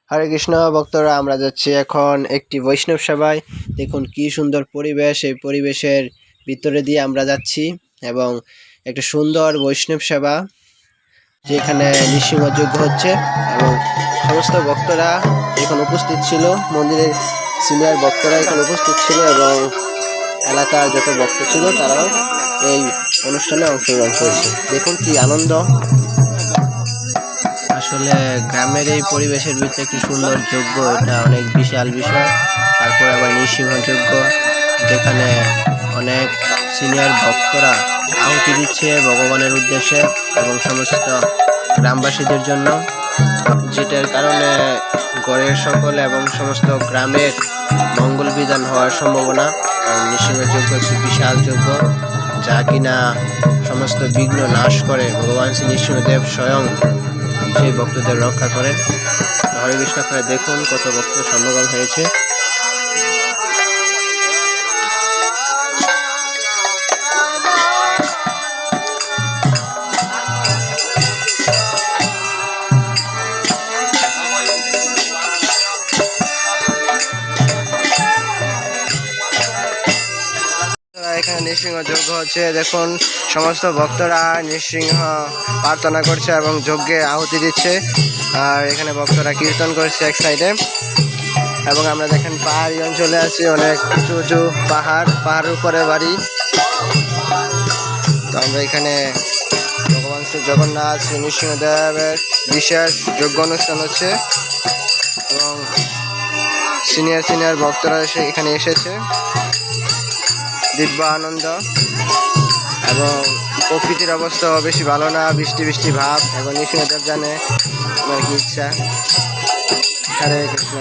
হরে কৃষ্ণ ভক্তরা, আমরা যাচ্ছি এখন একটি বৈষ্ণব সভায়। দেখুন কি সুন্দর পরিবেশ, এই পরিবেশের ভিতরে দিয়ে আমরা যাচ্ছি এবং একটা সুন্দর বৈষ্ণব সেবা যেখানে নৃসিংহযজ্ঞ হচ্ছে এবং সমস্ত ভক্তরা এখন উপস্থিত ছিল। মন্দিরের সিনিয়র ভক্তরা এখানে উপস্থিত ছিল এবং এলাকার যত ভক্ত ছিল তারাও এই অনুষ্ঠানে অংশগ্রহণ করেছে। দেখুন কি আনন্দ। আসলে গ্রামের এই পরিবেশের ভিতরে একটি সুন্দর যজ্ঞ, এটা অনেক বিশাল বিষয়। তারপরে আবার নৃসিংহ যজ্ঞ, যেখানে অনেক সিনিয়র ভক্তরা আহুতি দিচ্ছে ভগবানের উদ্দেশ্যে এবং সমস্ত গ্রামবাসীদের জন্য, যেটার কারণে গড়ের সকলে এবং সমস্ত গ্রামের মঙ্গল বিধান হওয়ার সম্ভাবনা। নৃসিংহ যজ্ঞ একটি বিশাল যজ্ঞ, যা কিনা সমস্ত বিঘ্ন নাশ করে। ভগবান শ্রী নৃসিংহদেব স্বয়ং সেই ভক্তদের রক্ষা করেন। হরে কৃষ্ণ, আপনারা দেখুন কত ভক্ত সমাগম হয়েছে। এখানে নৃসিংহ যজ্ঞ হচ্ছে। দেখুন সমস্ত ভক্তরা নৃসিংহ প্রার্থনা করছে এবং যজ্ঞে আহুতি দিচ্ছে। আর এখানে ভক্তরা কীর্তন করছে এক সাইডে। এবং আমরা দেখেন পাহাড়ি অঞ্চলে আছি, অনেক উঁচু উঁচু পাহাড়ের উপরে বাড়ি। তো আমরা এখানে ভগবান শ্রী জগন্নাথ শ্রী নৃসিংহদেবের বিশেষ যজ্ঞ অনুষ্ঠান হচ্ছে এবং সিনিয়র ভক্তরা এখানে এসেছে। দিব্য আনন্দ এবং প্রকৃতির অবস্থা বেশি ভালো না, বৃষ্টি ভাব। এবং নৃসিংহদেব জানে আমার কি ইচ্ছা। হরে কৃষ্ণ।